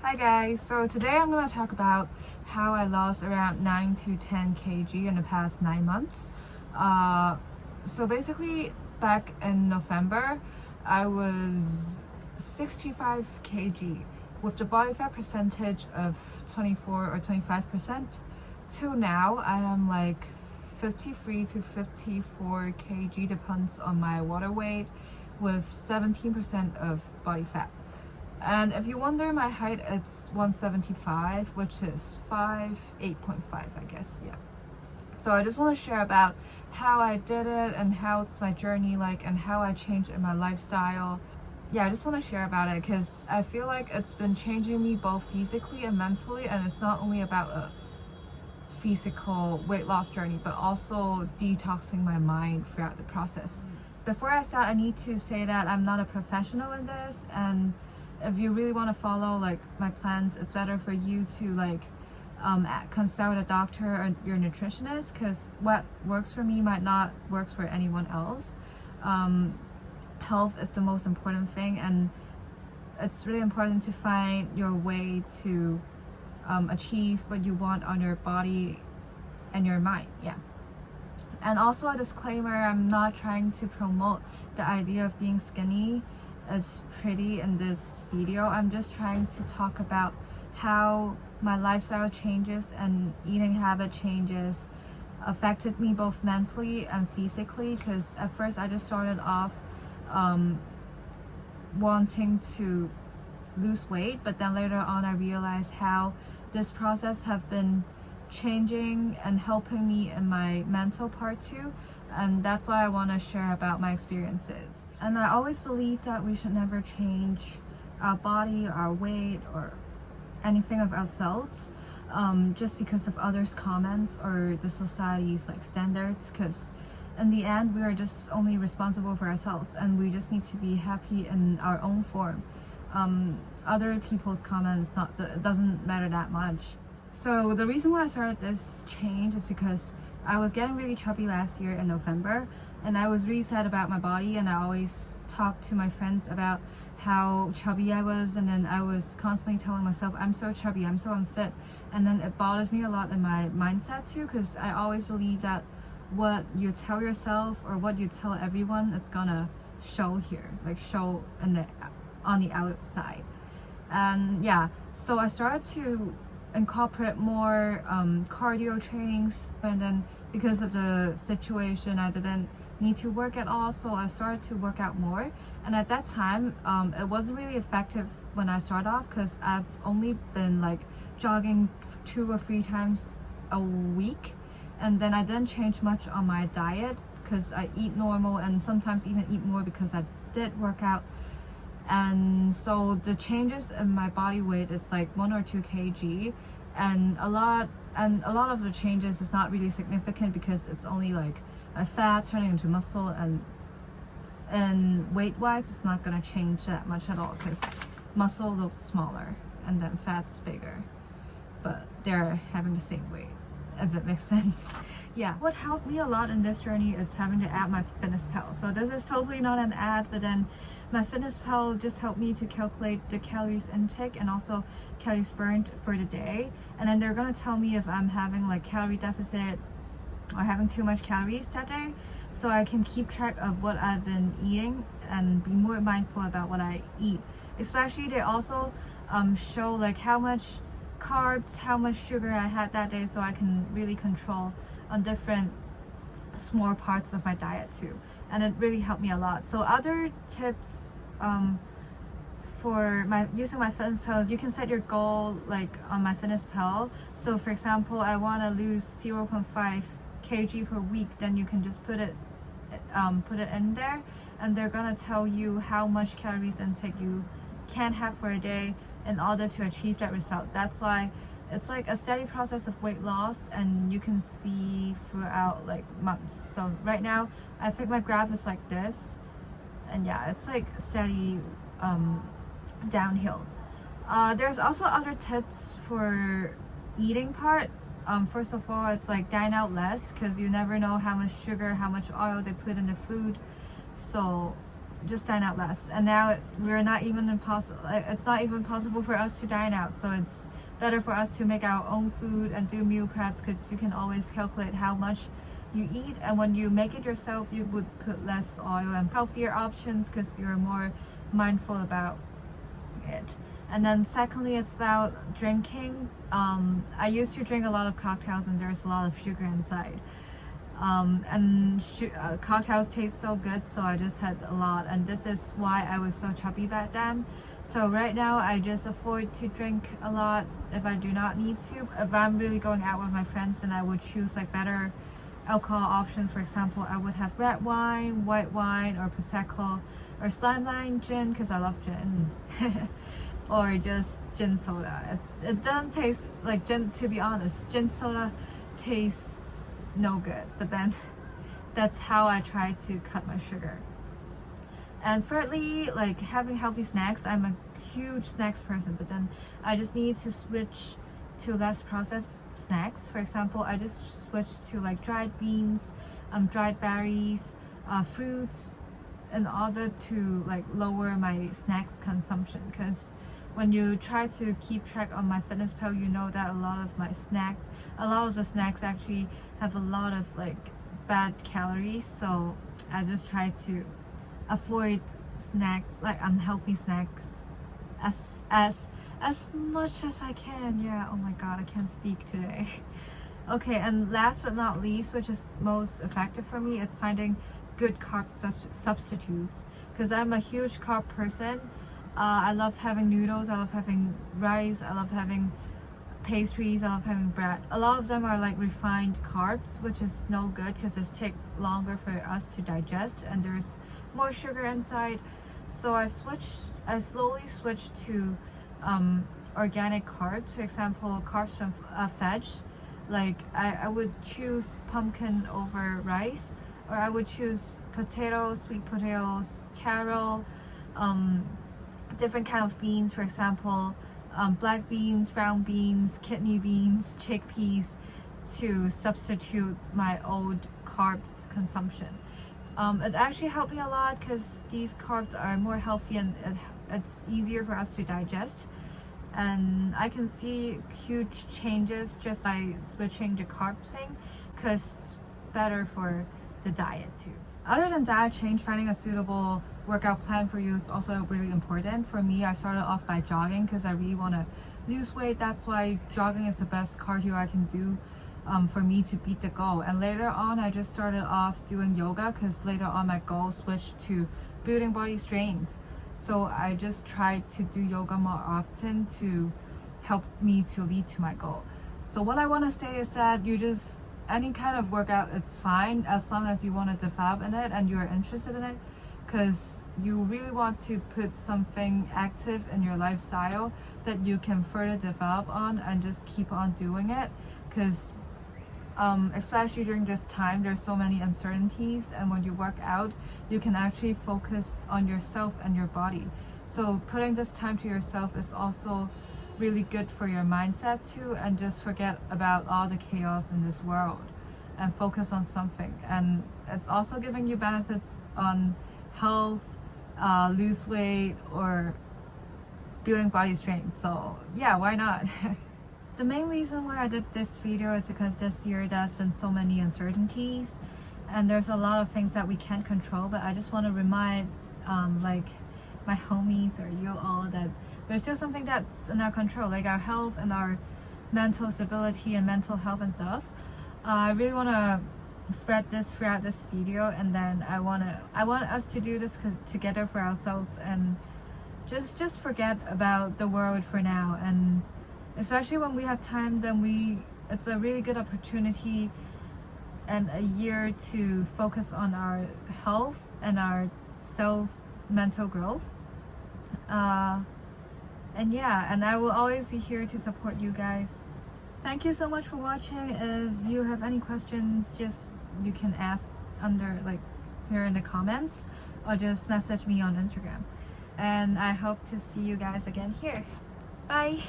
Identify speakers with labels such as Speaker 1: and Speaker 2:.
Speaker 1: Hi guys, so today I'm going to talk about how I lost around 9 to 10 kg in the past 9 months. So basically back in November I was 65 kg with the body fat percentage of 24 or 25%. Till now I am like 53 to 54 kg, depends on my water weight, with 17% of body fat. And if you wonder, my height, it's 175, which is 8.5, I guess, yeah. So I just want to share about how I did it and how it's my journey like and how I changed in my lifestyle. Yeah, I just want to share about it because I feel like it's been changing me both physically and mentally, and it's not only about a physical weight loss journey, but also detoxing my mind throughout the process. Before I start, I need to say that I'm not a professional in this, and if you really want to follow like my plans, it's better for you to consult a doctor or your nutritionist, because what works for me might not work for anyone else. Health is the most important thing, and it's really important to find your way to achieve what you want on your body and your mind. Yeah. And also a disclaimer, I'm not trying to promote the idea of being skinny as pretty in this video. I'm just trying to talk about how my lifestyle changes and eating habit changes affected me both mentally and physically, because at first I just started off wanting to lose weight, but then later on I realized how this process have been changing and helping me in my mental part too, and that's why I want to share about my experiences. And I always believe that we should never change our body, our weight, or anything of ourselves just because of others' comments or the society's standards, because in the end we are just only responsible for ourselves, and we just need to be happy in our own form. Other people's comments it doesn't matter that much. So the reason why I started this change is because I was getting really chubby last year in November, and I was really sad about my body, and I always talked to my friends about how chubby I was, and then I was constantly telling myself I'm so chubby, I'm so unfit, and then it bothers me a lot in my mindset too, because I always believe that what you tell yourself or what you tell everyone, it's gonna show here, show on the outside. And yeah, so I started to incorporate more cardio trainings, and then because of the situation I didn't need to work at all, so I started to work out more. And at that time it wasn't really effective when I started off, because I've only been jogging 2 or 3 times a week, and then I didn't change much on my diet because I eat normal and sometimes even eat more because I did work out. And so the changes in my body weight is 1 or 2 kg, and a lot of the changes is not really significant because it's only a fat turning into muscle, and weight wise it's not gonna change that much at all, because muscle looks smaller and then fat's bigger, but they're having the same weight, if it makes sense. Yeah, what helped me a lot in this journey is having to add my FitnessPal. So this is totally not an ad, but then my FitnessPal just helped me to calculate the calories intake and also calories burned for the day, and then they're gonna tell me if I'm having calorie deficit or having too much calories that day, so I can keep track of what I've been eating and be more mindful about what I eat. Especially they also show how much carbs, how much sugar I had that day, so I can really control on different small parts of my diet too, and it really helped me a lot. So other tips for using my FitnessPal, you can set your goal on my FitnessPal. So for example, I want to lose 0.5 kg per week, then you can just put it in there, and they're gonna tell you how much calories intake you can have for a day in order to achieve that result. That's why it's a steady process of weight loss, and you can see throughout months. So right now I think my graph is like this, and yeah, it's steady downhill. There's also other tips for eating part. First of all, it's dine out less, because you never know how much sugar, how much oil they put in the food. So just dine out less. And now we're not even it's not even possible for us to dine out, so it's better for us to make our own food and do meal preps, because you can always calculate how much you eat, and when you make it yourself you would put less oil and healthier options because you're more mindful about it. And then secondly, it's about drinking. I used to drink a lot of cocktails and there's a lot of sugar inside, cocktails taste so good, so I just had a lot, and this is why I was so chubby back then. So right now I just avoid to drink a lot if I do not need to. If I'm really going out with my friends, then I would choose like better alcohol options. For example, I would have red wine, white wine, or prosecco, or slimline gin because I love gin. Or just gin soda. It doesn't taste like gin, to be honest. Gin soda tastes no good, but then that's how I try to cut my sugar. And thirdly, like having healthy snacks. I'm a huge snacks person, but then I just need to switch to less processed snacks. For example, I just switched to like dried beans, dried berries, fruits, in order to like lower my snacks consumption. Because when you try to keep track on MyFitnessPal, you know that a lot of the snacks actually have a lot of like bad calories. So I just try to avoid snacks, like unhealthy snacks, as much as I can. Yeah, oh my god, I can't speak today. Okay, and last but not least, which is most effective for me, is finding good carb substitutes, because I'm a huge carb person. I love having noodles, I love having rice, I love having pastries, I love having bread. A lot of them are like refined carbs, which is no good because it takes longer for us to digest and there's more sugar inside. So I slowly switched to organic carbs. For example, carbs from veg. Like I would choose pumpkin over rice, or I would choose potatoes, sweet potatoes, taro, different kind of beans. For example, black beans, brown beans, kidney beans, chickpeas, to substitute my old carbs consumption. It actually helped me a lot because these carbs are more healthy and it's easier for us to digest. And I can see huge changes just by switching the carb thing, because it's better for the diet too. Other than diet change, finding a suitable workout plan for you is also really important. For me, I started off by jogging because I really want to lose weight. That's why jogging is the best cardio I can do for me to beat the goal. And later on, I just started off doing yoga because later on my goal switched to building body strength. So I just tried to do yoga more often to help me to lead to my goal. So what I want to say is that any kind of workout, it's fine as long as you want to develop in it and you're interested in it, because you really want to put something active in your lifestyle that you can further develop on and just keep on doing it. Because especially during this time, there's so many uncertainties, and when you work out, you can actually focus on yourself and your body. So putting this time to yourself is also really good for your mindset too, and just forget about all the chaos in this world and focus on something. And it's also giving you benefits on health, lose weight, or building body strength. So yeah, why not? The main reason why I did this video is because this year there's been so many uncertainties and there's a lot of things that we can't control, but I just want to remind like my homies or you all that there's still something that's in our control, like our health and our mental stability and mental health and stuff. I really want to spread this throughout this video, and then I want us to do this together for ourselves and just forget about the world for now. And especially when we have time, then it's a really good opportunity and a year to focus on our health and our mental growth. And yeah, and I will always be here to support you guys. Thank you so much for watching. If you have any questions, you can ask under here in the comments, or just message me on Instagram. And I hope to see you guys again here. Bye!